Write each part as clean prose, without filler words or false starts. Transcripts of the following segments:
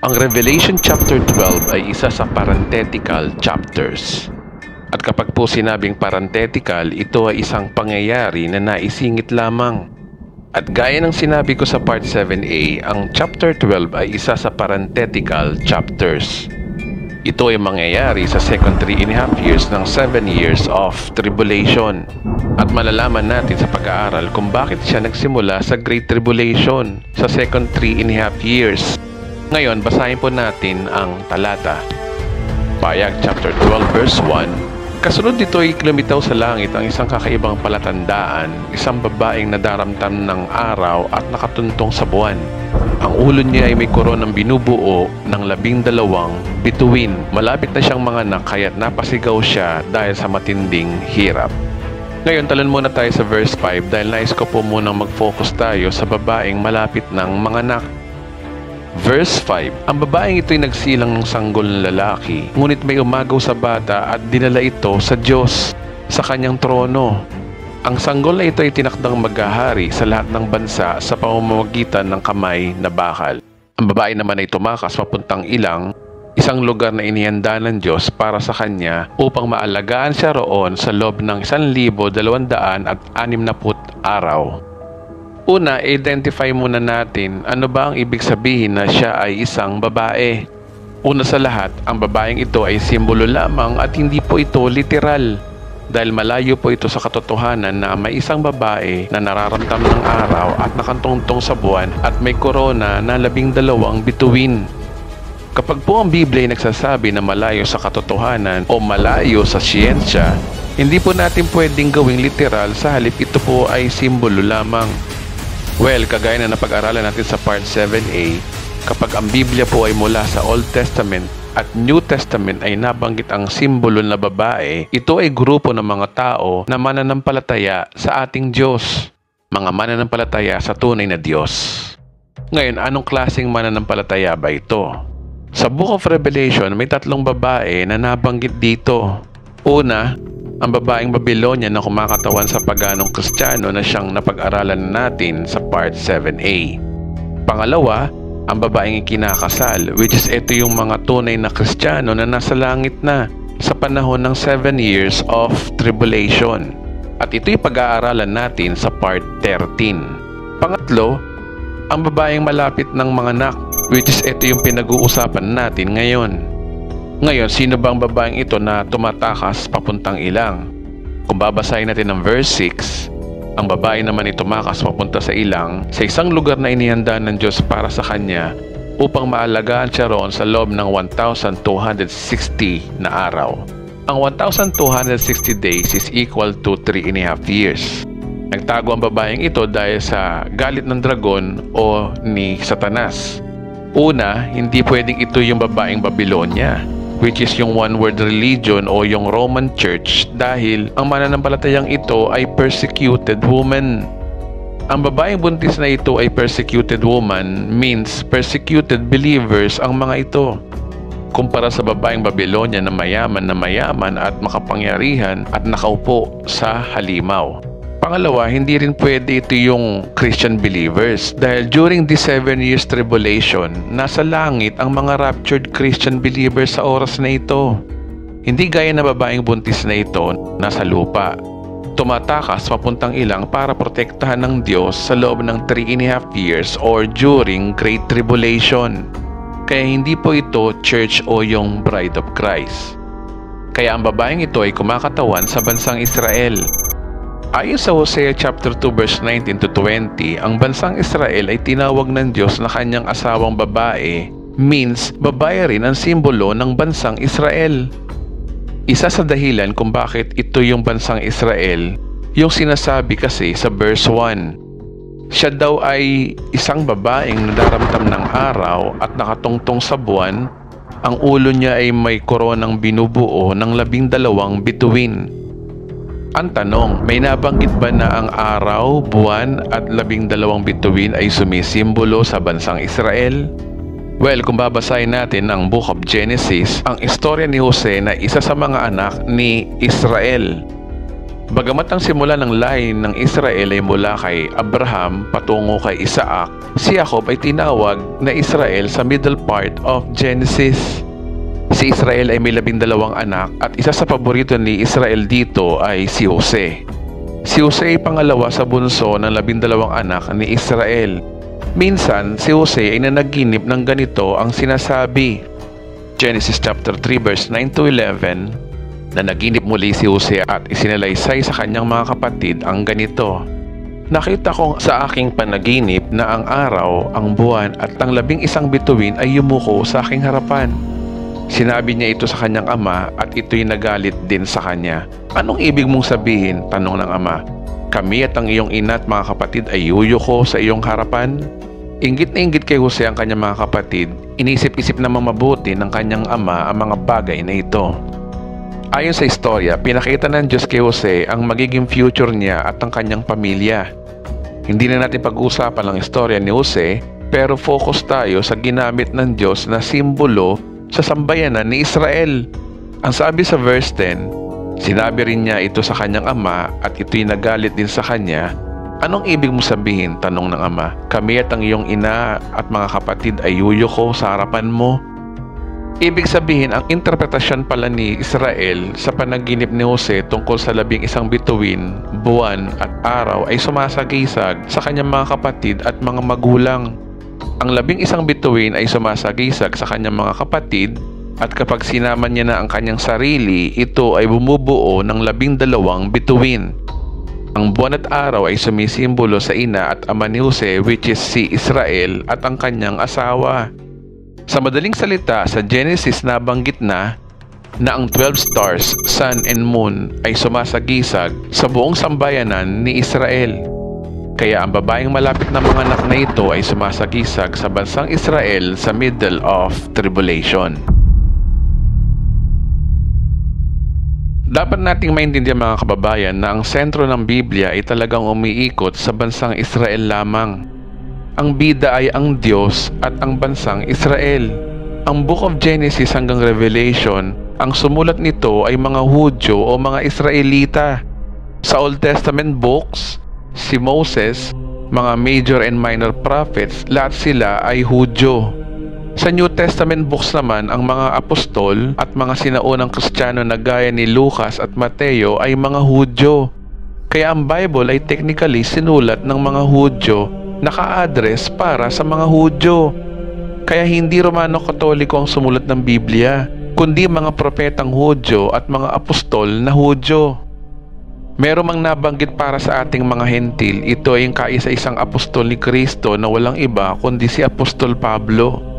Ang Revelation chapter 12 ay isa sa parenthetical chapters. At kapag po sinabing parenthetical, ito ay isang pangyayari na naisingit lamang. At gaya ng sinabi ko sa part 7a, ang chapter 12 ay isa sa parenthetical chapters. Ito ay mangyayari sa second 3.5 years ng 7 years of tribulation. At malalaman natin sa pag-aaral kung bakit siya nagsimula sa Great Tribulation sa second 3.5 years. Ngayon, basahin po natin ang talata. Payag chapter 12 verse 1. Kasunod dito ay lumitaw sa langit ang isang kakaibang palatandaan, isang babaeng nadaramtam ng araw at nakatuntong sa buwan. Ang ulo niya ay may koronang binubuo ng 12 bituin. Malapit na siyang manganak kaya't napasigaw siya dahil sa matinding hirap. Ngayon, talon muna tayo sa verse 5 dahil nais ko po munang mag-focus tayo sa babaeng malapit ng manganak. Verse 5, ang babaeng ito ay nagsilang ng sanggol ng lalaki, ngunit may umagaw sa bata at dinala ito sa Diyos, sa kanyang trono. Ang sanggol na ito ay tinakdang maghahari sa lahat ng bansa sa pamamagitan ng kamay na bakal. Ang babae naman ay tumakas papuntang Ilang, isang lugar na inihanda ng Diyos para sa kanya upang maalagaan siya roon sa loob ng 1,260 araw. Una, identify muna natin ano ba ang ibig sabihin na siya ay isang babae. Una sa lahat, ang babaeng ito ay simbolo lamang at hindi po ito literal. Dahil malayo po ito sa katotohanan na may isang babae na nararamdam ng araw at nakatungtong sa buwan at may korona na 12 bituin. Kapag po ang Biblia ay nagsasabi na malayo sa katotohanan o malayo sa siyensya, hindi po natin pwedeng gawing literal sa halip ito po ay simbolo lamang. Well, kagaya na napag-aralan natin sa part 7a, kapag ang Biblia po ay mula sa Old Testament at New Testament ay nabanggit ang simbolo na babae, ito ay grupo ng mga tao na mananampalataya sa ating Diyos. Mga mananampalataya sa tunay na Diyos. Ngayon, anong klaseng mananampalataya ba ito? Sa Book of Revelation, may 3 babae na nabanggit dito. Una, ang babaeng Babylonia na kumakatawan sa paganong Kristiyano na siyang napag-aralan natin sa part 7a. Pangalawa, ang babaeng ikinakasal, which is ito yung mga tunay na Kristiyano na nasa langit na sa panahon ng 7 years of tribulation. At ito'y pag-aaralan natin sa part 13. Pangatlo, ang babaeng malapit ng manganak, which is ito yung pinag-uusapan natin ngayon. Ngayon, sino bang babaeng ito na tumatakas papuntang Ilang? Kung babasahin natin ang verse 6, ang babae naman ay tumakas papunta sa Ilang, sa isang lugar na inihanda ng Diyos para sa kanya upang maalagaan siya roon sa loob ng 1,260 na araw. Ang 1,260 days is equal to 3.5 years. Nagtago ang babaeng ito dahil sa galit ng dragon o ni Satanas. Una, hindi pwedeng ito yung babaeng Babylonia, which is yung one-world religion o yung Roman Church, dahil ang mananampalatayang ito ay persecuted woman. Ang babaeng buntis na ito ay persecuted woman means persecuted believers ang mga ito. Kumpara sa babaeng Babylonia na mayaman at makapangyarihan at nakaupo sa halimaw. Pangalawa, hindi rin pwede ito yung Christian believers dahil during the 7 years tribulation, nasa langit ang mga raptured Christian believers sa oras na ito. Hindi gaya na babaeng buntis na ito, nasa lupa. Tumatakas papuntang Ilang para protektahan ng Diyos sa loob ng 3.5 years or during Great Tribulation. Kaya hindi po ito church o yung Bride of Christ. Kaya ang babaeng ito ay kumakatawan sa bansang Israel. Ayon sa Hosea chapter 2 verse 19 to 20, ang bansang Israel ay tinawag ng Diyos na kanyang asawang babae, means babae rin ang simbolo ng bansang Israel. Isa sa dahilan kung bakit ito yung bansang Israel, yung sinasabi kasi sa verse 1. Siya daw ay isang babaeng nadaramdam ng araw at nakatungtong sa buwan. Ang ulo niya ay may koronang binubuo ng 12 bituin. Ang tanong, may nabanggit ba na ang araw, buwan at 12 bituin ay sumisimbolo sa bansang Israel? Well, kung babasahin natin ang Book of Genesis, ang istorya ni Jose na isa sa mga anak ni Israel. Bagamat ang simula ng line ng Israel ay mula kay Abraham patungo kay Isaac, si Jacob ay tinawag na Israel sa middle part of Genesis. Si Israel ay may 12 anak at isa sa paborito ni Israel dito ay si Jose. Si Jose ay pangalawa sa bunso ng 12 anak ni Israel. Minsan, si Jose ay nanaginip ng ganito ang sinasabi. Genesis chapter 3 verse 9 to 11, nanaginip muli si Jose at isinalaysay sa kanyang mga kapatid ang ganito. Nakita ko sa aking panaginip na ang araw, ang buwan at ang 11 bituin ay yumuko sa aking harapan. Sinabi niya ito sa kanyang ama at ito'y nagalit din sa kanya. Anong ibig mong sabihin? Tanong ng ama. Kami at ang iyong ina at mga kapatid ay yuyuko sa iyong harapan? Inggit na inggit kay Jose ang kanyang mga kapatid. Inisip-isip namang mabuti ng kanyang ama ang mga bagay na ito. Ayon sa istorya, pinakita ng Diyos kay Jose ang magiging future niya at ang kanyang pamilya. Hindi na natin pag-uusapan ang istorya ni Jose, pero focus tayo sa ginamit ng Diyos na simbolo sa sambayanan ni Israel. Ang sabi sa verse 10, sinabi rin niya ito sa kanyang ama at ito'y nagalit din sa kanya. Anong ibig mo sabihin? Tanong ng ama. Kami at ang iyong ina at mga kapatid ay yuyuko sa harapan mo. Ibig sabihin, ang interpretasyon pala ni Israel sa panaginip ni Jose tungkol sa 11 bituin, buwan at araw ay sumasagisag sa kanyang mga kapatid at mga magulang. Ang 11 bituin ay sumasagisag sa kanyang mga kapatid at kapag sinama niya na ang kanyang sarili, ito ay bumubuo ng 12 bituin. Ang buwan at araw ay sumisimbolo sa ina at ama ni Jose, which is si Israel at ang kanyang asawa. Sa madaling salita, sa Genesis nabanggit na ang 12 stars, sun and moon ay sumasagisag sa buong sambayanan ni Israel. Kaya ang babaeng malapit na mga anak na ito ay sumasagisag sa bansang Israel sa middle of tribulation. Dapat nating maintindihan mga kababayan na ang sentro ng Biblia ay talagang umiikot sa bansang Israel lamang. Ang bida ay ang Diyos at ang bansang Israel. Ang Book of Genesis hanggang Revelation, ang sumulat nito ay mga Hudyo o mga Israelita. Sa Old Testament books, si Moses, mga major and minor prophets, lahat sila ay Hudyo. Sa New Testament books naman, ang mga apostol at mga sinaunang Kristiyano na gaya ni Lucas at Mateo ay mga Hudyo. Kaya ang Bible ay technically sinulat ng mga Hudyo, naka-address para sa mga Hudyo. Kaya hindi Romano-Katoliko ang sumulat ng Biblia, kundi mga propetang Hudyo at mga apostol na Hudyo. Meron mang nabanggit para sa ating mga hentil, ito ay yung kaisa-isang apostol ni Kristo na walang iba kundi si Apostol Pablo.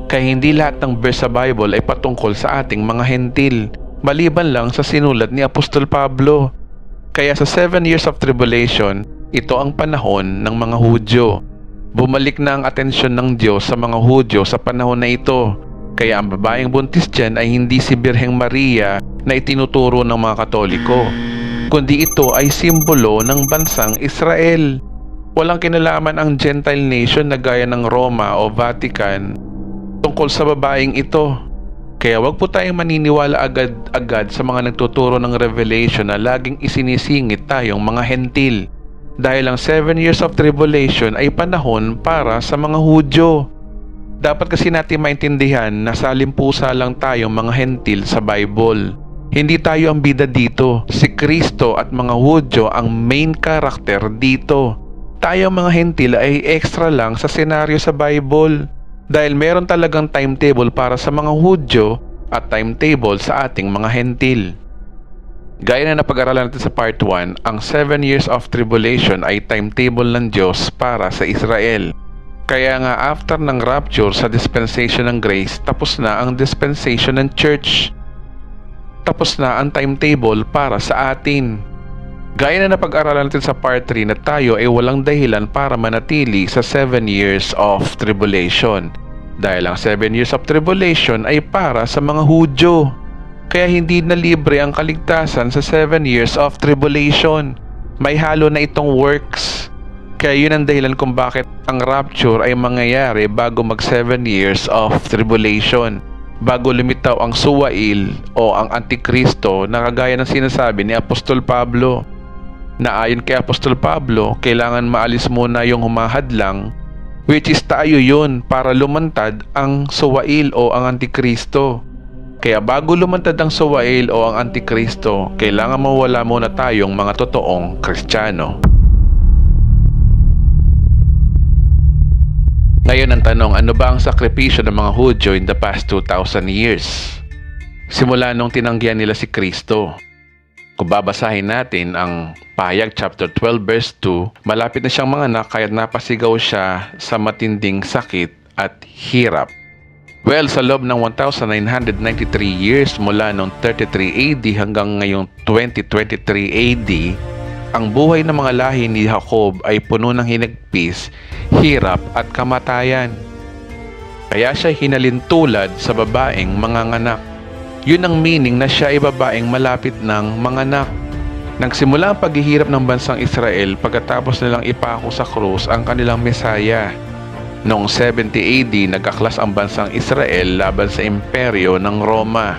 Kaya hindi lahat ng verse sa Bible ay patungkol sa ating mga hentil, maliban lang sa sinulat ni Apostol Pablo. Kaya sa 7 years of tribulation, ito ang panahon ng mga Hudyo. Bumalik na ang atensyon ng Diyos sa mga Hudyo sa panahon na ito. Kaya ang babaeng buntis dyan ay hindi si Birheng Maria na itinuturo ng mga Katoliko, kundi ito ay simbolo ng bansang Israel. Walang kinalaman ang Gentile nation na gaya ng Roma o Vatican tungkol sa babaeng ito. Kaya wag po tayong maniniwala agad-agad sa mga nagtuturo ng Revelation na laging isinisingit tayong mga hentil. Dahil ang 7 years of tribulation ay panahon para sa mga Hudyo. Dapat kasi natin maintindihan na salimpusa lang tayong mga hentil sa Bible. Hindi tayo ang bida dito. Si Kristo at mga Hudyo ang main character dito. Tayo mga hentil ay extra lang sa senaryo sa Bible. Dahil meron talagang timetable para sa mga Hudyo at timetable sa ating mga hentil. Gaya na napag-aralan natin sa part 1, ang 7 years of tribulation ay timetable ng Diyos para sa Israel. Kaya nga after ng rapture sa dispensation ng grace, tapos na ang dispensation ng church. Tapos na ang timetable para sa atin. Gaya na napag-aralan natin sa part 3 na tayo ay walang dahilan para manatili sa 7 years of tribulation. Dahil ang 7 years of tribulation ay para sa mga Hudyo. Kaya hindi na libre ang kaligtasan sa 7 years of tribulation. May halo na itong works. Kaya yun ang dahilan kung bakit ang rapture ay mangyayari bago mag 7 years of tribulation. Bago lumitaw ang suwail o ang Antikristo na kagaya ng sinasabi ni Apostol Pablo. Na ayon kay Apostol Pablo, kailangan maalis muna yung humahadlang, which is tayo yun para lumantad ang suwail o ang Antikristo. Kaya bago lumantad ang suwail o ang Antikristo, kailangan mawala muna tayong mga totoong Kristiyano. Ngayon ang tanong, ano ba ang sakripisyo ng mga Hudyo in the past 2,000 years? Simula nung tinanggihan nila si Kristo. Kung babasahin natin ang Pahayag chapter 12 verse 2, malapit na siyang manganak kaya't napasigaw siya sa matinding sakit at hirap. Well, sa loob ng 1,993 years mula noong 33 AD hanggang ngayong 2023 AD, ang buhay ng mga lahi ni Jacob ay puno ng hinagpis, hirap at kamatayan. Kaya siya hinalintulad sa babaeng manganganak. Yun ang meaning na siya ay babaeng malapit ng manganak. Nagsimula ang paghihirap ng bansang Israel pagkatapos nilang ipako sa krus ang kanilang Mesaya. Noong 70 AD, nag-aklas ang bansang Israel laban sa imperyo ng Roma.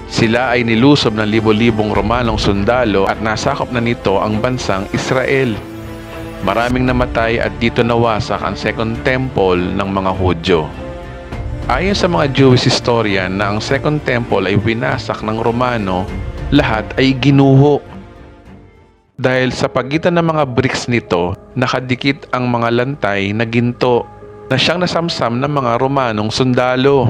Sila ay nilusob ng libo-libong Romanong sundalo at nasakop na nito ang bansang Israel. Maraming namatay at dito nawasak ang Second Temple ng mga Hudyo. Ayon sa mga Jewish historian na ang Second Temple ay winasak ng Romano, lahat ay ginuho. Dahil sa pagitan ng mga bricks nito, nakadikit ang mga lantay na ginto na siyang nasamsam ng mga Romanong sundalo.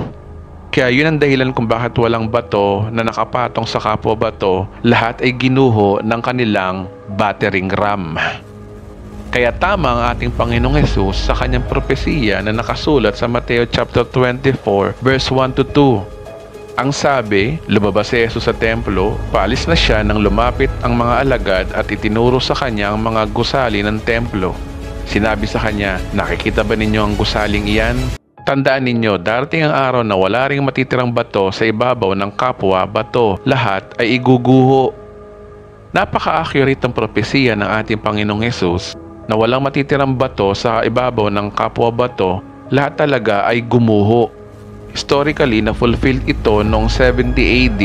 Kaya yun ang dahilan kung bakit walang bato na nakapatong sa kapwa bato, lahat ay ginuho ng kanilang battering ram. Kaya tama ang ating Panginoong Hesus sa kanyang propesiya na nakasulat sa Mateo chapter 24 verse 1 to 2. Ang sabi, lumabas si Hesus sa templo, paalis na siya nang lumapit ang mga alagad at itinuro sa kanya ang mga gusali ng templo. Sinabi sa kanya, nakikita ba ninyo ang gusaling iyan? Tandaan ninyo, darating ang araw na wala ring matitirang bato sa ibabaw ng kapwa bato, lahat ay iguguho. Napaka-accurate ang propesiya ng ating Panginoong Hesus na walang matitirang bato sa ibabaw ng kapwa bato, lahat talaga ay gumuho. Historically, na-fulfilled ito noong 70 AD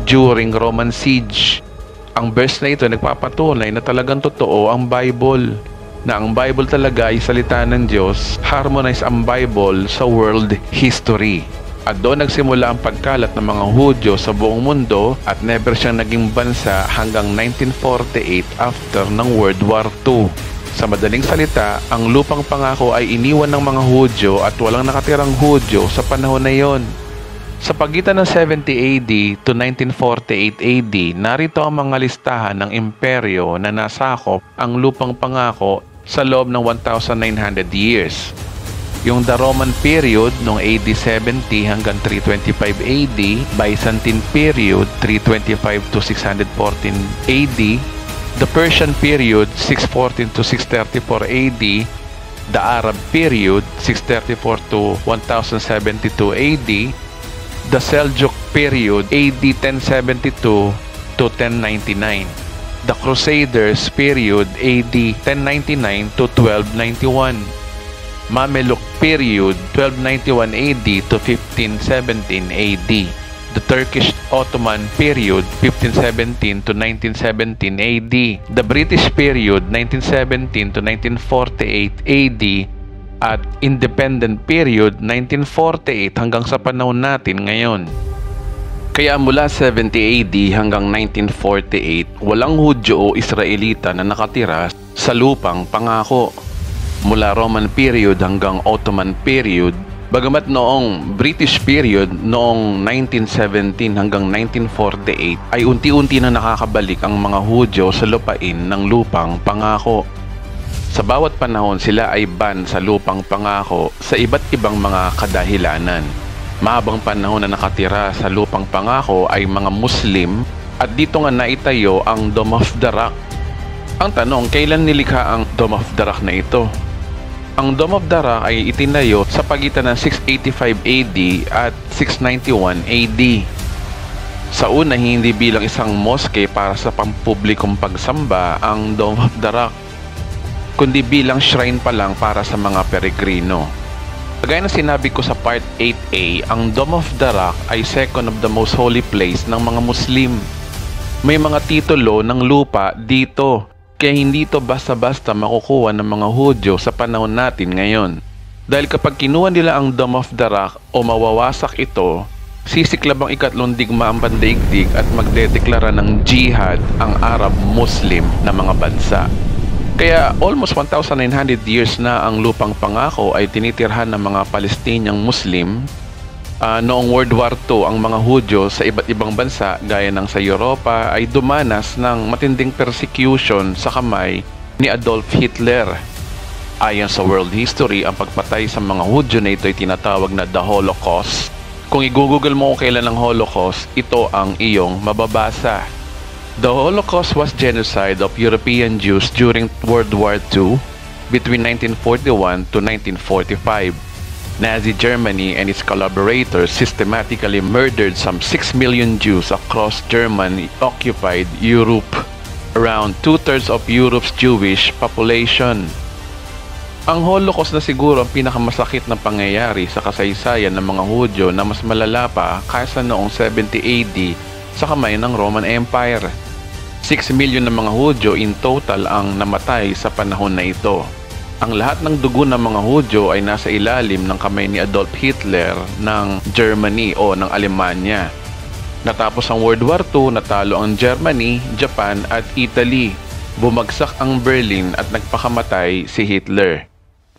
during Roman siege. Ang verse na ito nagpapatunay na talagang totoo ang Bible. Na ang Bible talaga ay salita ng Diyos, harmonize ang Bible sa world history. At doon nagsimula ang pagkalat ng mga Hudyo sa buong mundo at never siyang naging bansa hanggang 1948 after ng World War II. Sa madaling salita, ang lupang pangako ay iniwan ng mga Hudyo at walang nakatirang Hudyo sa panahon na yon. Sa pagitan ng 70 AD to 1948 AD, narito ang mga listahan ng imperyo na nasakop ang lupang pangako sa loob ng 1,900 years. Yung the Roman period noong AD 70 hanggang 325 AD, Byzantine period 325 to 614 AD, the Persian period 614 to 634 AD, the Arab period 634 to 1072 AD, the Seljuk period AD 1072 to 1099, the Crusaders period AD 1099 to 1291, Mameluke period 1291 AD to 1517 AD, the Turkish Ottoman period 1517 to 1917 AD, the British period 1917 to 1948 AD, at Independent period 1948 hanggang sa panahon natin ngayon. Kaya mula 70 AD hanggang 1948, walang Hudyo o Israelita na nakatira sa lupang pangako. Mula Roman period hanggang Ottoman period, bagamat noong British period noong 1917 hanggang 1948 ay unti-unti na nakakabalik ang mga Hudyo sa lupain ng lupang pangako. Sa bawat panahon sila ay ban sa lupang pangako sa iba't ibang mga kadahilanan. Mahabang panahon na nakatira sa lupang pangako ay mga Muslim at dito nga naitayo ang Dome of the Rock. Ang tanong, kailan nilikha ang Dome of the Rock na ito? Ang Dome of the Rock ay itinayo sa pagitan ng 685 AD at 691 AD. Sa una, hindi bilang isang mosque para sa pampublikong pagsamba ang Dome of the Rock, kundi bilang shrine pa lang para sa mga peregrino. Kagaya na sinabi ko sa part 8a, ang Dome of the Rock ay second of the most holy place ng mga Muslim. May mga titulo ng lupa dito, kaya hindi ito basta-basta makukuha ng mga Hudyo sa panahon natin ngayon. Dahil kapag kinuha nila ang Dome of the Rock o mawawasak ito, sisiklab ang ikatlong digma ang pandaigdig at magdedeklara ng jihad ang Arab-Muslim na mga bansa. Kaya almost 1,900 years na ang lupang pangako ay tinitirhan ng mga Palestiniang Muslim. Noong World War II, ang mga Hudyo sa iba't ibang bansa gaya ng sa Europa ay dumanas ng matinding persecution sa kamay ni Adolf Hitler. Ayon sa world history, ang pagpatay sa mga Hudyo na ito ay tinatawag na The Holocaust. Kung i-google mo kung kailan ang Holocaust, ito ang iyong mababasa. The Holocaust was genocide of European Jews during World War II between 1941 to 1945. Nazi Germany and its collaborators systematically murdered some 6 million Jews across German-occupied Europe, around 2/3 of Europe's Jewish population. Ang Holocaust na siguro ang pinakamasakit na pangyayari sa kasaysayan ng mga Hudyo na mas malala pa kaysa noong 70 AD sa kamay ng Roman Empire. 6 million na mga Hudyo in total ang namatay sa panahon na ito. Ang lahat ng dugo ng mga Hudyo ay nasa ilalim ng kamay ni Adolf Hitler ng Germany o ng Alemanya. Natapos ang World War II, natalo ang Germany, Japan at Italy. Bumagsak ang Berlin at nagpakamatay si Hitler.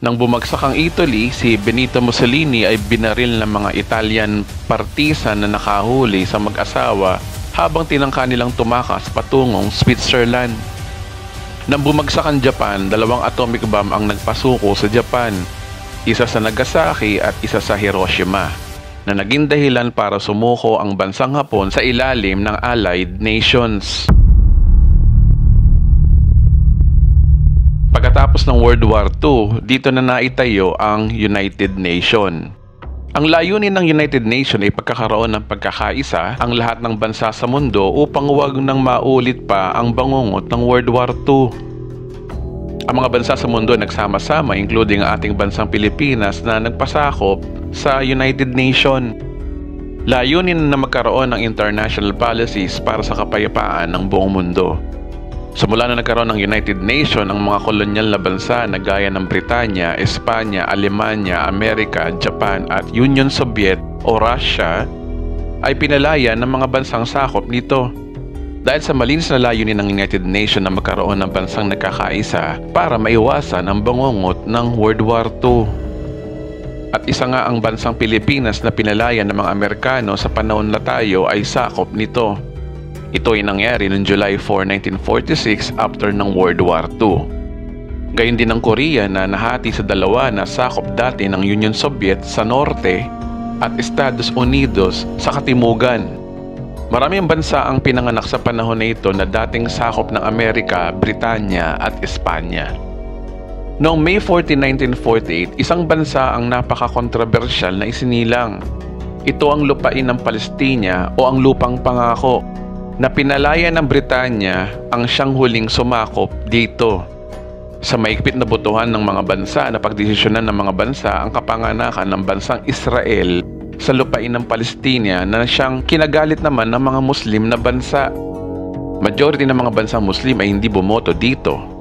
Nang bumagsak ang Italy, si Benito Mussolini ay binaril ng mga Italian partisan na nakahuli sa mag-asawa habang tinangka nilang tumakas patungong Switzerland. Nang bumagsak ang Japan, 2 atomic bomb ang nagpasuko sa Japan, isa sa Nagasaki at isa sa Hiroshima, na naging dahilan para sumuko ang bansang Hapon sa ilalim ng Allied Nations. Pagkatapos ng World War II, dito na naitayo ang United Nations. Ang layunin ng United Nations ay pagkakaroon ng pagkakaisa ang lahat ng bansa sa mundo upang huwag nang maulit pa ang bangungot ng World War II. Ang mga bansa sa mundo ay nagsama-sama, including ang ating bansang Pilipinas na nagpasakop sa United Nations. Layunin na magkaroon ng international policies para sa kapayapaan ng buong mundo. Simula na nagkaroon ng United Nations, ang mga kolonyal na bansa na gaya ng Britanya, Espanya, Alemanya, Amerika, Japan at Union Soviet o Russia ay pinalaya ng mga bansang sakop nito. Dahil sa malinis na layunin ng United Nations na magkaroon ng bansang nagkakaisa para maiwasan ang bangungot ng World War II. At isa nga ang bansang Pilipinas na pinalaya ng mga Amerikano sa panahon na tayo ay sakop nito. Ito ay nangyari noong July 4, 1946 after ng World War II. Gayon din ang Korea na nahati sa dalawa na sakop dati ng Union Soviet sa norte at Estados Unidos sa katimugan. Maraming bansa ang pinanganak sa panahon na ito na dating sakop ng Amerika, Britanya at Espanya. Noong May 14, 1948, isang bansa ang napaka-kontrobersyal na isinilang. Ito ang lupain ng Palestina o ang lupang pangako, na pinalaya ng Britanya ang siyang huling sumakop dito. Sa maigpit na botohan ng mga bansa na pagdesisyonan ng mga bansa ang kapanganakan ng bansang Israel sa lupain ng Palestina na siyang kinagalit naman ng mga Muslim na bansa. Majority ng mga bansang Muslim ay hindi bumoto dito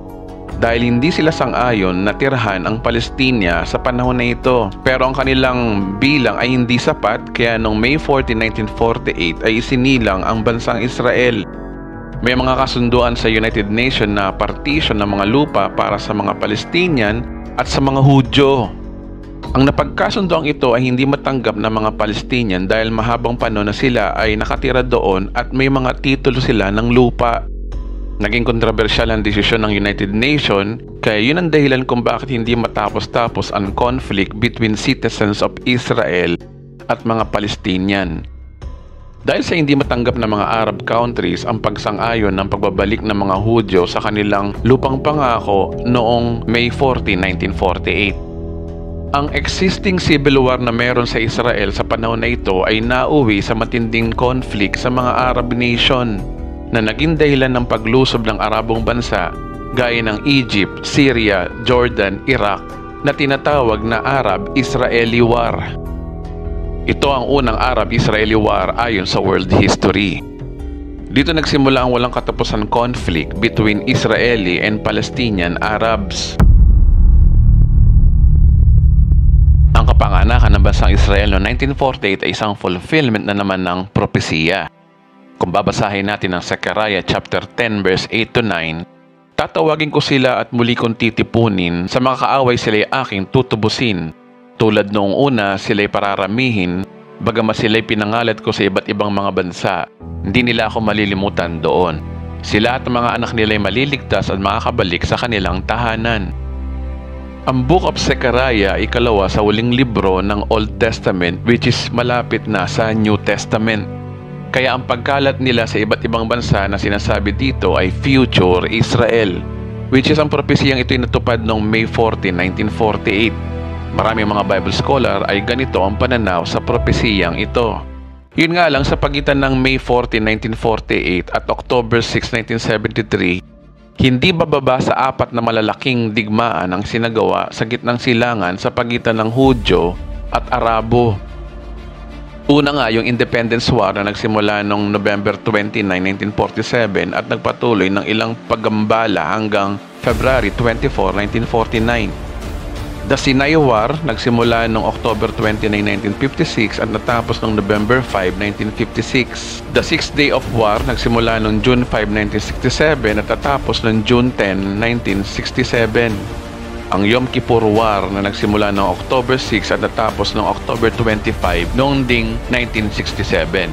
dahil hindi sila sang-ayon na tirhan ang Palestina sa panahon na ito. Pero ang kanilang bilang ay hindi sapat, kaya noong May 14, 1948 ay isinilang ang bansang Israel. May mga kasunduan sa United Nations na partition ng mga lupa para sa mga Palestinian at sa mga Hudyo. Ang napagkasunduang ito ay hindi matanggap ng mga Palestinian dahil mahabang panahon na sila ay nakatira doon at may mga titulo sila ng lupa. Naging kontrobersyal ang desisyon ng United Nations, kaya yun ang dahilan kung bakit hindi matapos-tapos ang conflict between citizens of Israel at mga Palestinian. Dahil sa hindi matanggap ng mga Arab countries ang pagsang-ayon ng pagbabalik ng mga Hudyo sa kanilang lupang pangako noong May 14, 1948. Ang existing civil war na meron sa Israel sa panahon na ito ay nauwi sa matinding conflict sa mga Arab nation na naging dahilan ng paglusob ng Arabong bansa gaya ng Egypt, Syria, Jordan, Iraq na tinatawag na Arab-Israeli War. Ito ang unang Arab-Israeli War ayon sa world history. Dito nagsimula ang walang katapusan conflict between Israeli and Palestinian Arabs. Ang kapanganakan ng bansang Israel noong 1948 ay isang fulfillment na naman ng propesiya. Kung babasahin natin ang Zechariah chapter 10 verse 8 to 9, tatawagin ko sila at muli kong titipunin, sa mga kaaway sila'y aking tutubusin. Tulad noong una, sila'y pararamihin, bagamat sila'y pinangalat ko sa iba't ibang mga bansa. Hindi nila ako malilimutan doon. Sila at mga anak nila'y maliligtas at makakabalik sa kanilang tahanan. Ang Book of Zechariah ay ikalawa sa huling libro ng Old Testament, which is malapit na sa New Testament. Kaya ang pagkalat nila sa iba't ibang bansa na sinasabi dito ay future Israel, which is ang propesiyang ito'y natupad noong May 14, 1948. Maraming mga Bible scholar ay ganito ang pananaw sa propesiyang ito. Yun nga lang, sa pagitan ng May 14, 1948 at October 6, 1973, hindi bababa sa 4 na malalaking digmaan ang sinagawa sa gitnang silangan sa pagitan ng Hudyo at Arabo. Una nga yung Independence War na nagsimula noong November 29, 1947 at nagpatuloy ng ilang paggambala hanggang February 24, 1949. The Sinai War nagsimula noong October 29, 1956 at natapos noong November 5, 1956. The Sixth Day of War nagsimula noong June 5, 1967 at natapos noong June 10, 1967. Ang Yom Kippur War na nagsimula noong October 6 at natapos noong October 25 noong ding 1967.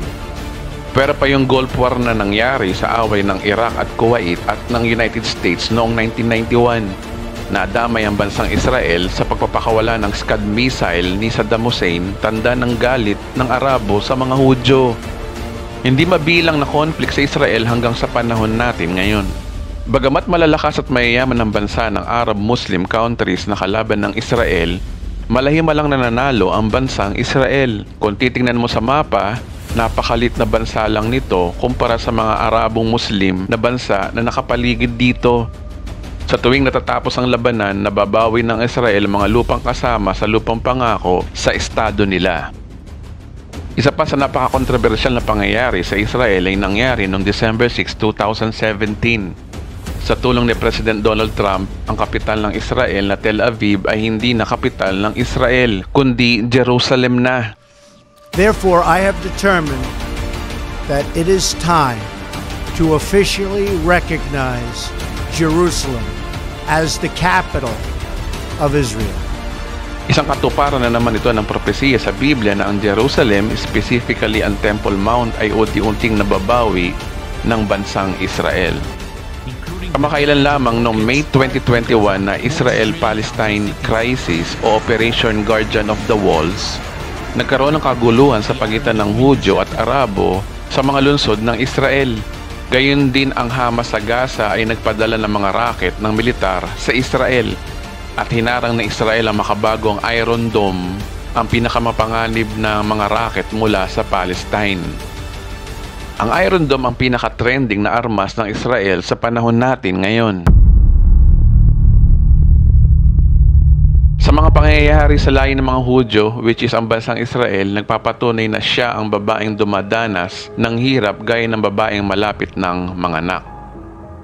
Pero pa yung Gulf War na nangyari sa away ng Iraq at Kuwait at ng United States noong 1991. Nadamay ang bansang Israel sa pagpapakawala ng Scud missile ni Saddam Hussein, tanda ng galit ng Arabo sa mga Hudyo. Hindi mabilang na conflict sa Israel hanggang sa panahon natin ngayon. Bagamat malalakas at mayayaman ang bansa ng Arab-Muslim countries na kalaban ng Israel, malahima lang nananalo ang bansang Israel. Kung titingnan mo sa mapa, napakalit na bansa lang nito kumpara sa mga Arabong Muslim na bansa na nakapaligid dito. Sa tuwing natatapos ang labanan, nababawi ng Israel mga lupang kasama sa lupang pangako sa estado nila. Isa pa sa napaka-kontrobersyal na pangyayari sa Israel ay nangyari noong December 6, 2017. Sa tulong ni President Donald Trump, ang kapital ng Israel na Tel Aviv ay hindi na kapital ng Israel, kundi Jerusalem na. Therefore, I have determined that it is time to officially recognize Jerusalem as the capital of Israel. Isang katuparan na naman ito ng propesiya sa Biblia na ang Jerusalem, specifically ang Temple Mount, ay unti-unting nababawi ng bansang Israel. Kamakailan lamang noong May 2021 na Israel-Palestine Crisis o Operation Guardian of the Walls, nagkaroon ng kaguluhan sa pagitan ng Hudyo at Arabo sa mga lungsod ng Israel. Gayon din ang Hamas sa Gaza ay nagpadala ng mga rocket ng militar sa Israel at hinarang ng Israel ang makabagong Iron Dome, ang pinakamapanganib na mga rocket mula sa Palestine. Ang Iron Dome ang pinaka-trending na armas ng Israel sa panahon natin ngayon. Sa mga pangyayari sa lahi ng mga Hudyo, which is ang bansang Israel, nagpapatunay na siya ang babaeng dumadanas ng hirap gaya ng babaeng malapit ng manganak.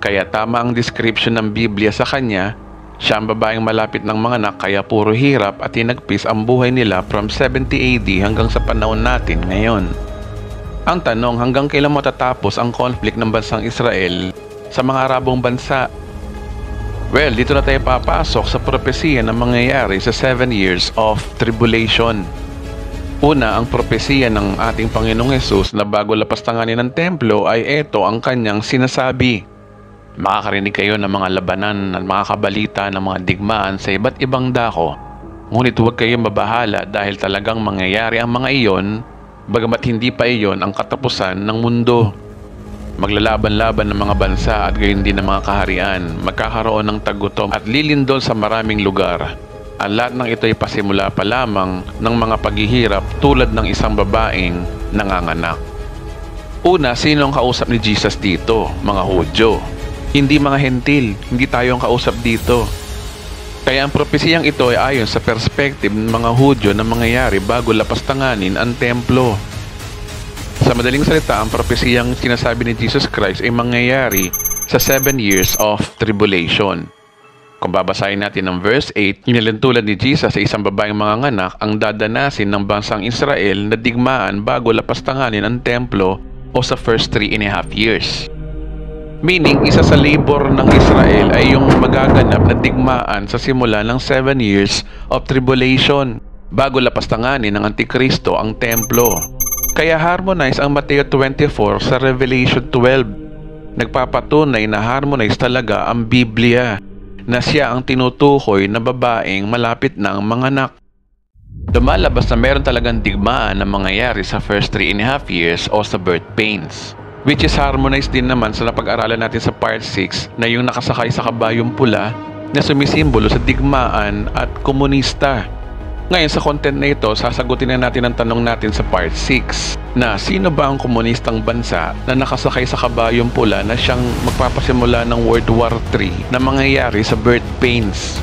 Kaya tama ang description ng Biblia sa kanya, siya ang babaeng malapit ng manganak kaya puro hirap at hinagpis ang buhay nila from 70 AD hanggang sa panahon natin ngayon. Ang tanong, hanggang kailan matatapos ang conflict ng bansang Israel sa mga Arabong bansa? Well, dito na tayo papasok sa propesiya na mangyayari sa 7 years of tribulation. Una, ang propesiya ng ating Panginoong Hesus na bago lapastanganin ng templo ay eto ang kanyang sinasabi. Makakarinig kayo ng mga labanan at mga kabalita ng mga digmaan sa iba't ibang dako. Ngunit huwag kayong mabahala dahil talagang mangyayari ang mga iyon bagamat hindi pa iyon ang katapusan ng mundo. Maglalaban-laban ng mga bansa at gayon din ng mga kaharian, magkakaroon ng tagutom at lilindol sa maraming lugar. Ang lahat ng ito ay pasimula pa lamang ng mga paghihirap tulad ng isang babaeng nanganganak. Una, sino ang kausap ni Jesus dito? Mga Hudyo. Hindi mga Hentil, hindi tayo ang kausap dito. Kaya ang propesiyang ito ay ayon sa perspective ng mga Hudyo na mangyayari bago lapastanganin ang templo. Sa madaling salita, ang propesiyang sinasabi ni Jesus Christ ay mangyayari sa 7 years of tribulation. Kung babasahin natin ang verse 8, inilantulad ni Jesus sa isang babaeng manganganak ang dadanasin ng bansang Israel na digmaan bago lapastanganin ang templo o sa first 3.5 years. Meaning, isa sa labor ng Israel ay yung magaganap na digmaan sa simula ng 7 years of tribulation bago lapastanganin ng Antikristo ang templo. Kaya harmonize ang Mateo 24 sa Revelation 12. Nagpapatunay na harmonize talaga ang Biblia na siya ang tinutukoy na babaeng malapit ng manganak. Lumalabas na meron talagang digmaan na mangyayari sa first 3.5 years o sa birth pains, which is harmonized din naman sa napag-aralan natin sa part 6 na yung nakasakay sa kabayong pula na sumisimbolo sa digmaan at komunista. Ngayon sa content na ito, sasagutin na natin ang tanong natin sa part 6 na sino ba ang komunistang bansa na nakasakay sa kabayong pula na siyang magpapasimula ng World War III na mangyayari sa birth pains?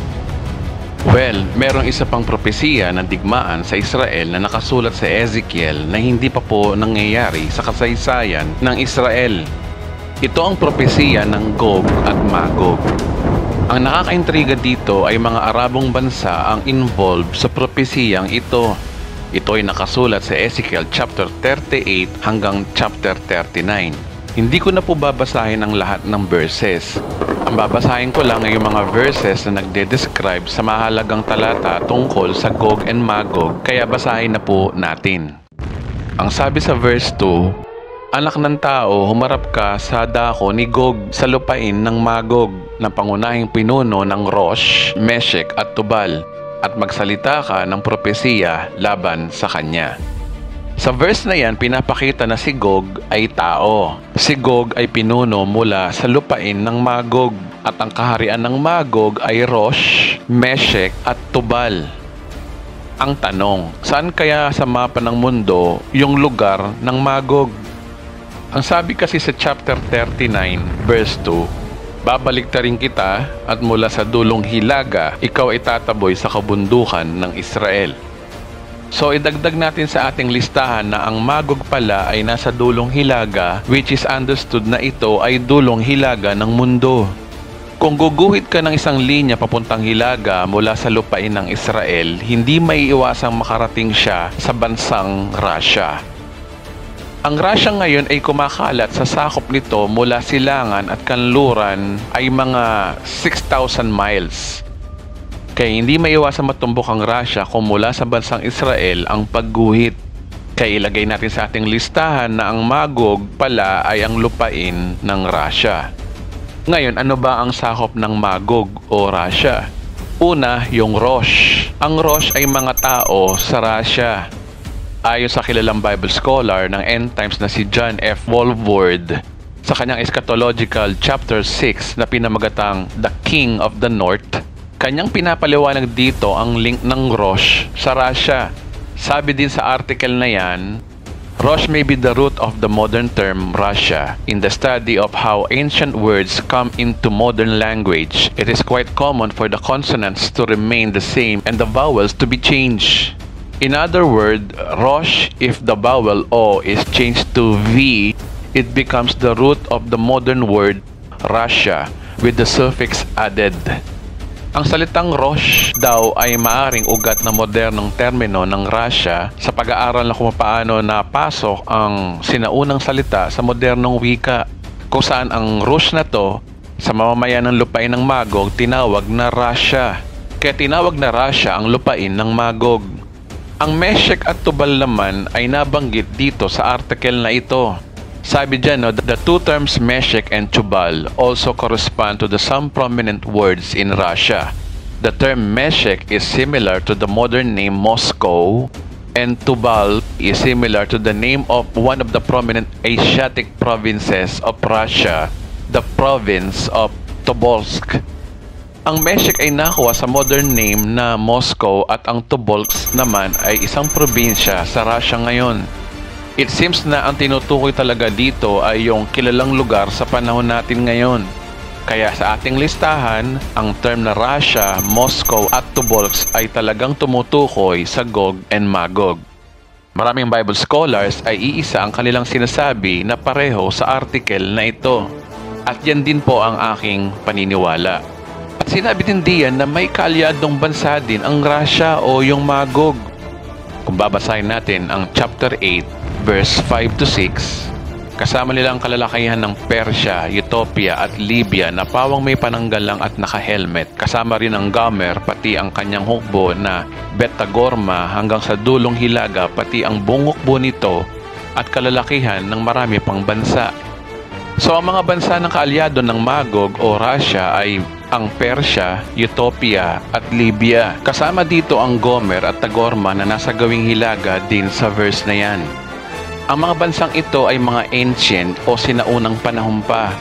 Well, merong isa pang propesiya ng digmaan sa Israel na nakasulat sa Ezekiel na hindi pa po nangyayari sa kasaysayan ng Israel. Ito ang propesiya ng Gog at Magog. Ang nakakaintriga dito ay mga Arabong bansa ang involved sa propesiyang ito. Ito ay nakasulat sa Ezekiel chapter 38 hanggang chapter 39. Hindi ko na po babasahin ang lahat ng verses. Ang babasahin ko lang ay yung mga verses na nagde-describe sa mahalagang talata tungkol sa Gog and Magog, kaya basahin na po natin. Ang sabi sa verse 2, "Anak ng tao, humarap ka sa dako ni Gog sa lupain ng Magog na pangunahing pinuno ng Rosh, Meshek at Tubal at magsalita ka ng propesiya laban sa kanya." Sa verse na yan, pinapakita na si Gog ay tao. Si Gog ay pinuno mula sa lupain ng Magog at ang kaharian ng Magog ay Rosh, Meshek at Tubal. Ang tanong, saan kaya sa mapa ng mundo yung lugar ng Magog? Ang sabi kasi sa chapter 39 verse 2, "Babaliktarin kita at mula sa dulong hilaga, ikaw ay tataboy sa kabundukan ng Israel." So idagdag natin sa ating listahan na ang Magog pala ay nasa dulong hilaga, which is understood na ito ay dulong hilaga ng mundo. Kung guguhit ka ng isang linya papuntang hilaga mula sa lupain ng Israel, hindi maiiwasang makarating siya sa bansang Russia. Ang Russia ngayon ay kumakalat sa sakop nito mula silangan at kanluran ay mga 6,000 miles. Kaya hindi maiwasang matumbok ang Russia kung mula sa bansang Israel ang pagguhit. Kaya ilagay natin sa ating listahan na ang Magog pala ay ang lupain ng Russia. Ngayon, ano ba ang sakop ng Magog o Russia? Una, yung Rosh. Ang Rosh ay mga tao sa Russia. Ayon sa kilalang Bible scholar ng end times na si John F. Walvoord, sa kanyang eschatological chapter 6 na pinamagatang The King of the North, kanyang pinapaliwanag dito ang link ng Rosh sa Russia. Sabi din sa article na yan, Rosh may be the root of the modern term Russia. In the study of how ancient words come into modern language, it is quite common for the consonants to remain the same and the vowels to be changed. In other words, Rosh, if the vowel O is changed to V, it becomes the root of the modern word Russia with the suffix added. Ang salitang Rosh daw ay maaring ugat na modernong termino ng Russia sa pag-aaral na kung paano napasok ang sinaunang salita sa modernong wika, kung saan ang Rosh na to sa mamamayan ng lupain ng Magog tinawag na Russia. Kaya tinawag na Russia ang lupain ng Magog. Ang Meshek at Tubal naman ay nabanggit dito sa article na ito. Sabi dyan, the two terms Meshek and Tubal also correspond to some prominent words in Russia. The term Meshek is similar to the modern name Moscow, And Tubal is similar to the name of one of the prominent Asiatic provinces of Russia, the province of Tobolsk. Ang Meshek ay nakuha sa modern name na Moscow at ang Tobolsk naman ay isang probinsya sa Russia ngayon. It seems na ang tinutukoy talaga dito ay yung kilalang lugar sa panahon natin ngayon. Kaya sa ating listahan, ang term na Russia, Moscow at Tobolsk ay talagang tumutukoy sa Gog and Magog. Maraming Bible scholars ay iisa ang kanilang sinasabi na pareho sa article na ito. At yan din po ang aking paniniwala. At sinabi din diyan na may kaalyadong bansa din ang Russia o yung Magog. Kung babasahin natin ang chapter 8, verse 5 to 6, kasama nila ang kalalakihan ng Persia, Ethiopia at Libya na pawang may pananggalang at naka-helmet. Kasama rin ang Gomer, pati ang kanyang hukbo na Betagorma hanggang sa dulong Hilaga, pati ang bungokbo nito at kalalakihan ng marami pang bansa. So ang mga bansa ng kaalyado ng Magog o Russia ay ang Persia, Ethiopia at Libya. Kasama dito ang Gomer at Tagorma na nasa gawing Hilaga din sa verse na yan. Ang mga bansang ito ay mga ancient o sinaunang panahon pa.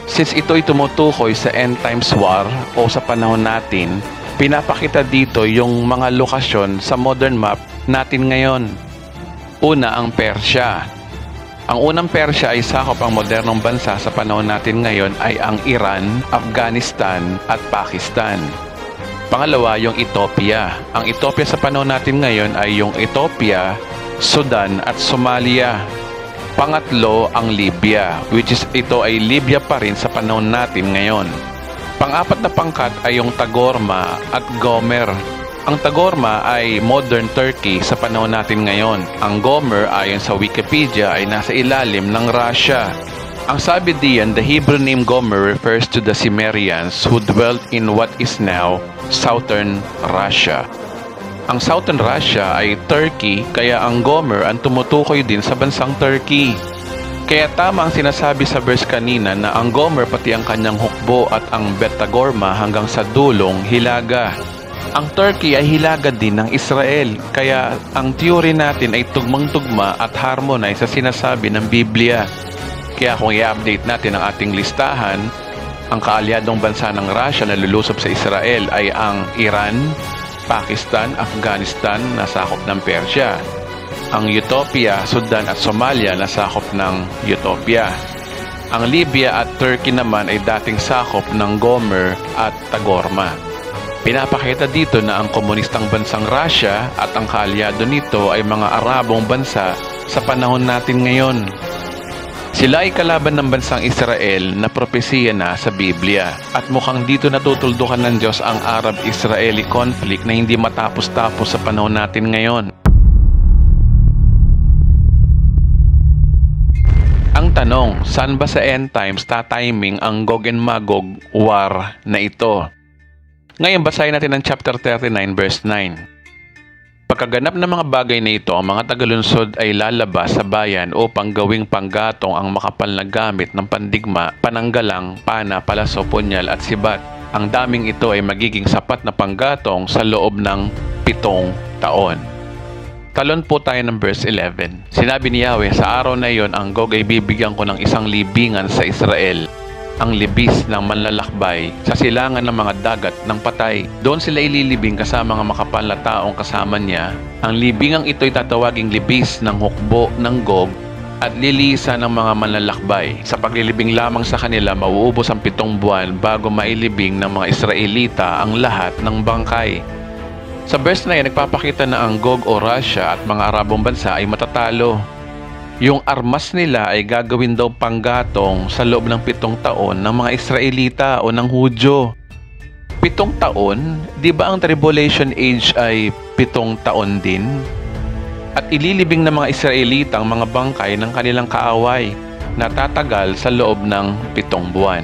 Since ito ay tumutukoy sa end times war o sa panahon natin, pinapakita dito yung mga lokasyon sa modern map natin ngayon. Una, ang Persia. Ang unang Persia ay sakop ang modernong bansa sa panahon natin ngayon ay ang Iran, Afghanistan at Pakistan. Pangalawa, yung Ethiopia. Ang Ethiopia sa panahon natin ngayon ay yung Ethiopia, Sudan at Somalia. Pangatlo, ang Libya, which is ito ay Libya pa rin sa panahon natin ngayon. Pang-apat na pangkat ay yung Tagorma at Gomer. Ang Tagorma ay modern Turkey sa panahon natin ngayon. Ang Gomer ayon sa Wikipedia ay nasa ilalim ng Russia. Ang sabi diyan, the Hebrew name Gomer refers to the Cimmerians who dwelt in what is now southern Russia. Ang southern Russia ay Turkey, kaya ang Gomer ang tumutukoy din sa bansang Turkey. Kaya tama ang sinasabi sa verse kanina na ang Gomer pati ang kanyang hukbo at ang Betagorma hanggang sa dulong Hilaga. Ang Turkey ay hilaga din ng Israel, kaya ang theory natin ay tugmang-tugma at harmonize sa sinasabi ng Biblia. Kaya kung i-update natin ang ating listahan, ang kaalyadong bansa ng Russia na lulusob sa Israel ay ang Iran, Pakistan, Afghanistan na sakop ng Persia. Ang Ethiopia, Sudan at Somalia na sakop ng Ethiopia. Ang Libya at Turkey naman ay dating sakop ng Gomer at Tagorma. Pinapakita dito na ang komunistang bansang Russia at ang kaalyado nito ay mga Arabong bansa sa panahon natin ngayon. Sila ay kalaban ng bansang Israel na propesiya na sa Biblia at mukhang dito natutuldukan ng Diyos ang Arab-Israeli conflict na hindi matapos-tapos sa panahon natin ngayon. Ang tanong, saan ba sa end times tatiming ang Gog and Magog war na ito? Ngayon basahin natin ang chapter 39 verse 9. Pagkaganap ng mga bagay na ito, ang mga tagalunsod ay lalabas sa bayan upang gawing panggatong ang makapal na gamit ng pandigma, pananggalang, pana, palaso, punyal at sibat. Ang daming ito ay magiging sapat na panggatong sa loob ng 7 taon. Talon po tayo ng verse 11. Sinabi ni Yahweh, sa araw na iyon, ang Gog ay bibigyan ko ng isang libingan sa Israel, ang libis ng manlalakbay sa silangan ng mga dagat ng patay. Doon sila ililibing kasama ng makapal na taong kasama niya. Ang libingang ito ay tatawaging libis ng hukbo ng Gog at lilisa ng mga manlalakbay. Sa paglilibing lamang sa kanila, mauubos ang 7 buwan bago mailibing ng mga Israelita ang lahat ng bangkay. Sa verse na yan, nagpapakita na ang Gog o Russia at mga Arabong bansa ay matatalo. Yung armas nila ay gagawin daw panggatong sa loob ng 7 taon ng mga Israelita o ng Hudyo. 7 taon? Di ba ang tribulation age ay 7 taon din? At ililibing ng mga Israelita ang mga bangkay ng kanilang kaaway na tatagal sa loob ng 7 buwan.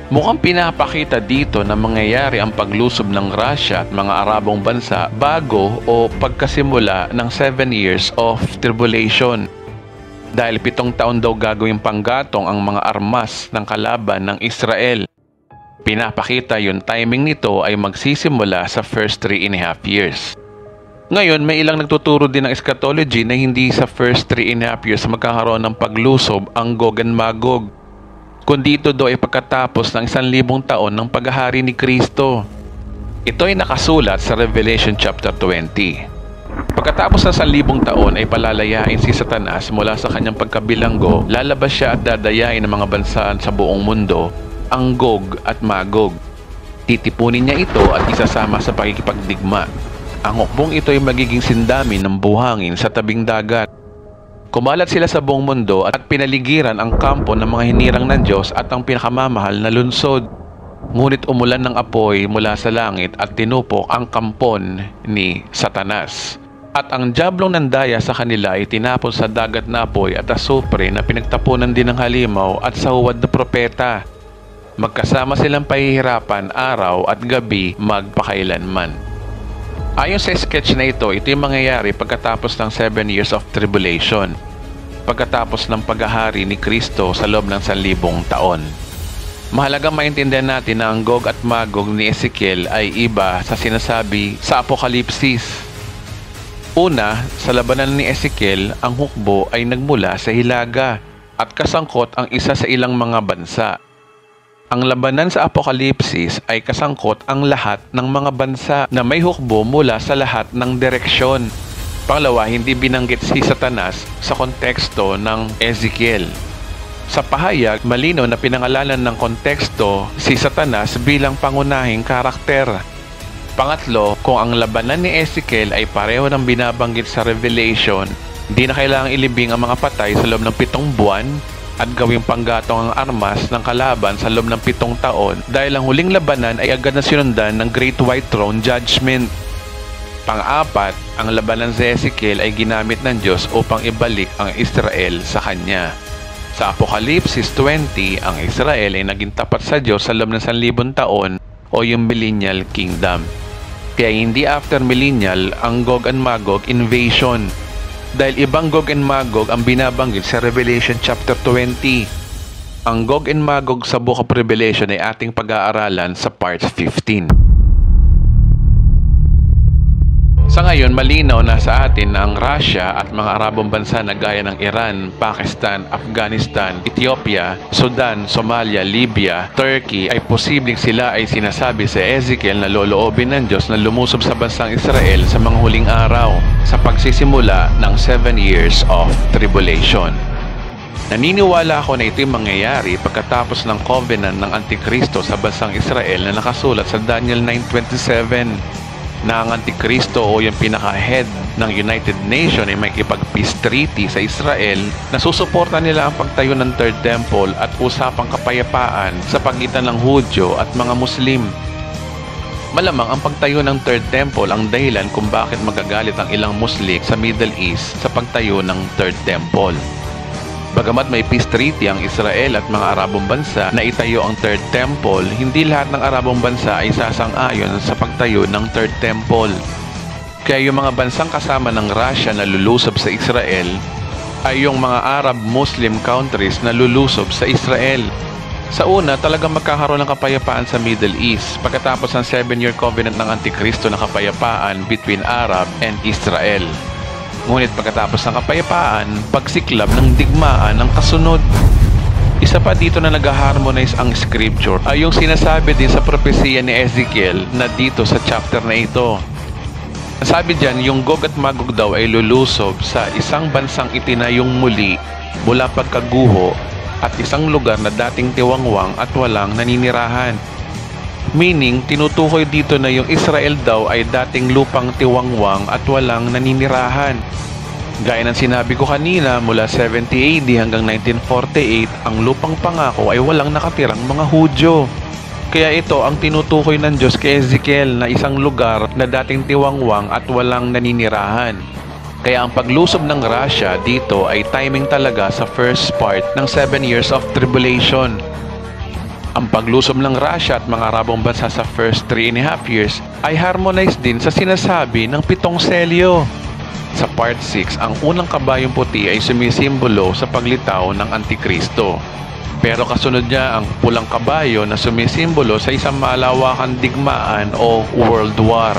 Mukhang pinapakita dito na mangyayari ang paglusob ng Russia at mga Arabong bansa bago o pagkasimula ng 7 years of tribulation. Dahil 7 taon daw gagawing panggatong ang mga armas ng kalaban ng Israel. Pinapakita yung timing nito ay magsisimula sa first 3.5 years. Ngayon, may ilang nagtuturo din ng eschatology na hindi sa first 3.5 years magkakaroon ng paglusob ang Gog and Magog, kundi ito daw ay pagkatapos ng 1,000 taon ng paghahari ni Kristo. Ito ay nakasulat sa Revelation chapter 20. Pagkatapos ng 1,000 taon ay palalayain si Satanas mula sa kanyang pagkabilanggo, lalabas siya at dadayain ng mga bansa sa buong mundo, ang Gog at Magog. Titipunin niya ito at isasama sa pakikipagdigma. Ang hukbong ito ay magiging sindamin ng buhangin sa tabing dagat. Kumalat sila sa buong mundo at pinaligiran ang kampo ng mga hinirang ng Diyos at ang pinakamamahal na lunsod. Ngunit umulan ng apoy mula sa langit at tinupok ang kampon ni Satanas. At ang diablong nandaya sa kanila ay tinapon sa dagat na apoy at asupre na pinagtapunan din ng halimaw at sa huwad na propeta. Magkasama silang pahihirapan araw at gabi magpakailanman. Ayon sa sketch na ito yung mangyayari pagkatapos ng 7 years of tribulation, pagkatapos ng paghahari ni Kristo sa loob ng 1,000 taon. Mahalagang maintindihan natin na ang Gog at Magog ni Ezekiel ay iba sa sinasabi sa Apokalipsis. Una, sa labanan ni Ezekiel, ang hukbo ay nagmula sa hilaga at kasangkot ang isa sa ilang mga bansa. Ang labanan sa Apokalipsis ay kasangkot ang lahat ng mga bansa na may hukbo mula sa lahat ng direksyon. Pangalawa, hindi binanggit si Satanas sa konteksto ng Ezekiel. Sa pahayag, malinaw na pinangalanan ng konteksto si Satanas bilang pangunahing karakter. Pangatlo, kung ang labanan ni Ezekiel ay pareho ng binabanggit sa Revelation, di na kailangang ilibing ang mga patay sa loob ng 7 buwan at gawing panggatong ang armas ng kalaban sa loob ng 7 taon dahil ang huling labanan ay agad na sinundan ng Great White Throne Judgment. Pang-apat, ang labanan sa Ezekiel ay ginamit ng Diyos upang ibalik ang Israel sa Kanya. Sa Apokalipsis 20, ang Israel ay naging tapat sa Diyos sa loob ng 1,000 taon o yung Millennial Kingdom. Kaya hindi after Millennial ang Gog and Magog invasion, dahil ibang Gog and Magog ang binabanggit sa Revelation chapter 20. Ang Gog and Magog sa Book of Revelation ay ating pag-aaralan sa part 15. Sa ngayon, malinaw na sa atin na ang Russia at mga Arabong bansa na gaya ng Iran, Pakistan, Afghanistan, Ethiopia, Sudan, Somalia, Libya, Turkey ay posibleng sila ay sinasabi sa Ezekiel na loloobin ng Diyos na lumusob sa bansang Israel sa mga huling araw sa pagsisimula ng 7 years of tribulation. Naniniwala ako na ito'y mangyayari pagkatapos ng covenant ng Antikristo sa bansang Israel na nakasulat sa Daniel 9:27. Na ang Antikristo o yung pinaka-head ng United Nations ay may ipag-peace treaty sa Israel na susuporta nila ang pagtayo ng Third Temple at usapang kapayapaan sa pagitan ng Hudyo at mga Muslim. Malamang ang pagtayo ng Third Temple ang dahilan kung bakit magagalit ang ilang Muslim sa Middle East sa pagtayo ng Third Temple. Bagamat may peace treaty ang Israel at mga Arabong bansa na itayo ang Third Temple, hindi lahat ng Arabong bansa ay sasang-ayon sa pagtayo ng Third Temple. Kaya yung mga bansang kasama ng Russia na lulusob sa Israel ay yung mga Arab-Muslim countries na lulusob sa Israel. Sa una, talagang magkakaroon ng kapayapaan sa Middle East pagkatapos ng 7-year covenant ng Antikristo na kapayapaan between Arab and Israel. Ngunit pagkatapos ng kapayapaan, pagsiklab ng digmaan ang kasunod. Isa pa dito na nag-harmonize ang scripture ay yung sinasabi din sa propesiya ni Ezekiel na dito sa chapter na ito. Sabi diyan, yung Gog at Magog daw ay lulusob sa isang bansang itinayong muli mula pagkaguho at isang lugar na dating tiwangwang at walang naninirahan. Meaning, tinutukoy dito na yung Israel daw ay dating lupang tiwangwang at walang naninirahan. Gaya ng sinabi ko kanina, mula 70 AD hanggang 1948, ang lupang pangako ay walang nakatirang mga Hudyo. Kaya ito ang tinutukoy ng Diyos kay Ezekiel na isang lugar na dating tiwangwang at walang naninirahan. Kaya ang paglusob ng Russia dito ay timing talaga sa first part ng 7 years of tribulation. Ang paglusob ng Russia at mga Arabong bansa sa first 3.5 years ay harmonized din sa sinasabi ng 7 selyo. Sa part 6, ang unang kabayong puti ay sumisimbolo sa paglitaw ng Antikristo. Pero kasunod niya ang pulang kabayo na sumisimbolo sa isang malawakang digmaan o world war.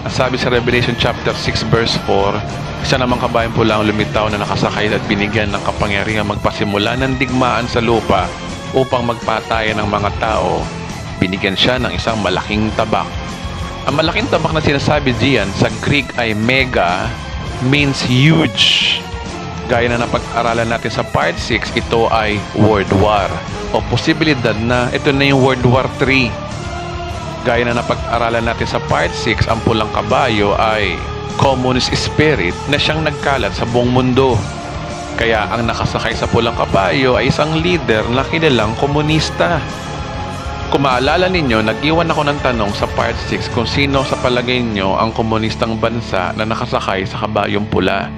Sabi sa Revelation chapter 6 verse 4, isa namang kabayang pula ang lumitaw na nakasakay at binigyan ng kapangyarihan magpasimula ng digmaan sa lupa upang magpatayan ng mga tao. Binigyan siya ng isang malaking tabak. Ang malaking tabak na sinasabi diyan sa Greek ay mega, means huge. Gaya na napag-aralan natin sa part 6, ito ay World War o posibilidad na ito na yung World War 3. Gaya na napag-aralan natin sa part 6, ang pulang kabayo ay communist spirit na siyang nagkalat sa buong mundo. Kaya ang nakasakay sa pulang kabayo ay isang leader na kilalang komunista. Kung maalala ninyo, nag-iwan ako ng tanong sa part 6 kung sino sa palagay nyo ang komunistang bansa na nakasakay sa kabayong pula.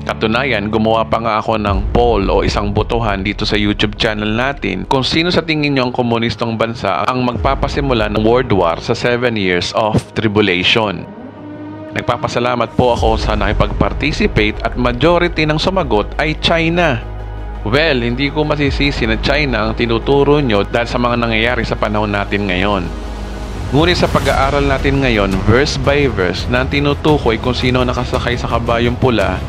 Katunayan, gumawa pa nga ako ng poll o isang botohan dito sa YouTube channel natin kung sino sa tingin nyo ang komunistang bansa ang magpapasimula ng World War sa 7 years of tribulation. Nagpapasalamat po ako sa nakipag-participate at majority ng sumagot ay China. Well, hindi ko masisisi na China ang tinuturo nyo dahil sa mga nangyayari sa panahon natin ngayon. Ngunit sa pag-aaral natin ngayon, verse by verse, na ang tinutukoy kung sino nakasakay sa kabayong pula,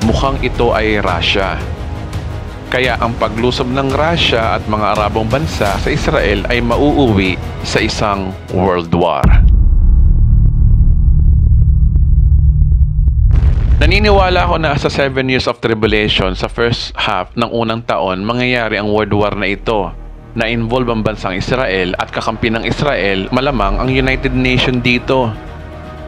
mukhang ito ay Russia. Kaya ang paglusob ng Russia at mga Arabong bansa sa Israel ay mauuwi sa isang World War. Naniniwala ako na sa 7 years of tribulation sa first half ng unang taon, mangyayari ang World War na ito na involve ang bansang Israel at kakampi ng Israel, malamang ang United Nations dito.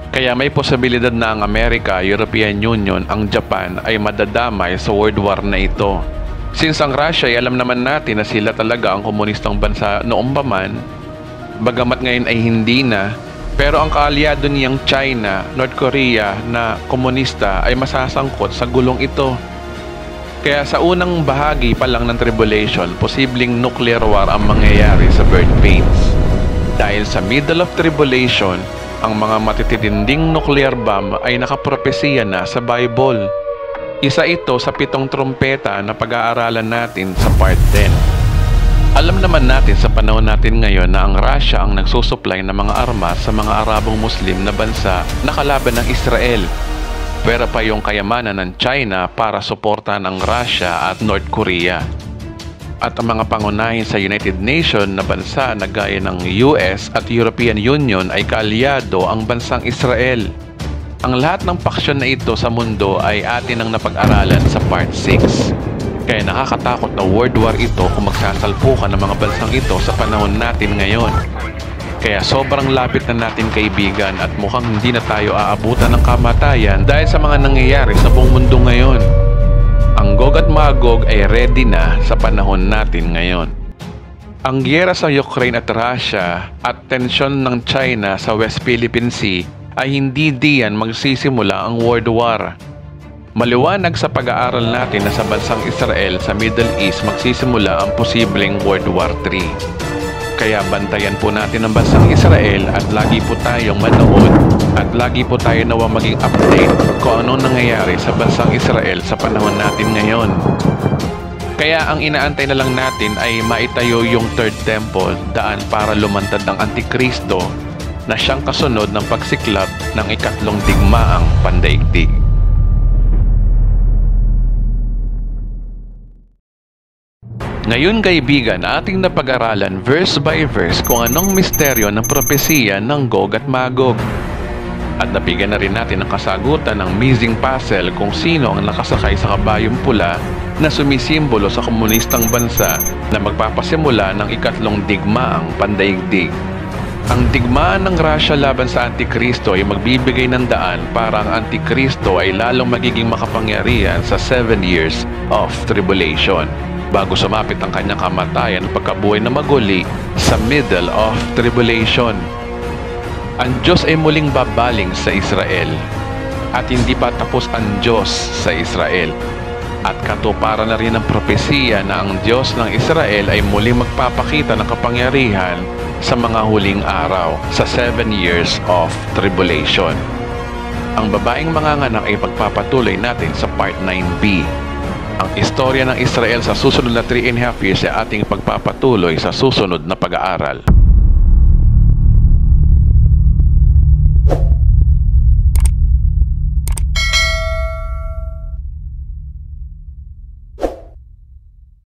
Kaya may posibilidad na ang Amerika, European Union, ang Japan ay madadamay sa World War na ito. Since ang Russia ay alam naman natin na sila talaga ang komunistang bansa noong pa man, bagamat ngayon ay hindi na, pero ang kaalyado niyang China, North Korea na komunista ay masasangkot sa gulong ito. Kaya sa unang bahagi pa lang ng tribulation, posibleng nuclear war ang mangyayari sa birth pains. Dahil sa middle of tribulation, ang mga matitinding nuclear bomb ay nakapropesiya na sa Bible. Isa ito sa 7 trumpeta na pag-aaralan natin sa part 10. Alam naman natin sa panahon natin ngayon na ang Russia ang nagsusupply ng mga armas sa mga Arabong Muslim na bansa na kalaban ng Israel. Pero pa yung kayamanan ng China para suportahan ang Russia at North Korea. At ang mga pangunahin sa United Nations na bansa na gaya ng US at European Union ay kaalyado ang bansang Israel. Ang lahat ng paksyon na ito sa mundo ay atin ang napag-aralan sa part 6. Kaya nakakatakot na World War ito kung magsasalpukan ng mga bansang ito sa panahon natin ngayon. Kaya sobrang lapit na natin kaibigan at mukhang hindi na tayo aabutan ng kamatayan dahil sa mga nangyayari sa buong mundo ngayon. Ang Gog at Magog ay ready na sa panahon natin ngayon. Ang giyera sa Ukraine at Russia at tensyon ng China sa West Philippine Sea ay hindi diyan magsisimula ang World War. Maliwanag sa pag-aaral natin na sa bansang Israel sa Middle East magsisimula ang posibleng World War 3. Kaya bantayan po natin ang bansang Israel at lagi po tayong manood at lagi po tayo nawa maging update kung anong nangyayari sa bansang Israel sa panahon natin ngayon. Kaya ang inaantay na lang natin ay maitayo yung Third Temple, daan para lumantad ng Antikristo na siyang kasunod ng pagsiklab ng ikatlong digmaang pandaigdig. Ngayon kaibigan, ating napag-aralan verse by verse kung anong misteryo ng propesiya ng Gog at Magog. At nabigyan na rin natin ng kasagutan ng missing puzzle kung sino ang nakasakay sa kabayong pula na sumisimbolo sa komunistang bansa na magpapasimula ng ikatlong digmaang pandaigdig. Ang digmaan ng Russia laban sa Antikristo ay magbibigay ng daan para ang Antikristo ay lalong magiging makapangyarihan sa 7 years of tribulation, bago sumapit ang kanyang kamatayan at pagkabuhay na maguli sa middle of tribulation. Ang Diyos ay muling babaling sa Israel at hindi pa tapos ang Diyos sa Israel. At katuparan na rin ang propesiya na ang Diyos ng Israel ay muling magpapakita ng kapangyarihan sa mga huling araw sa 7 years of tribulation. Ang babaeng manganganak ay pagpapatuloy natin sa part 9b. Ang istorya ng Israel sa susunod na 3.5 years ay ating pagpapatuloy sa susunod na pag-aaral.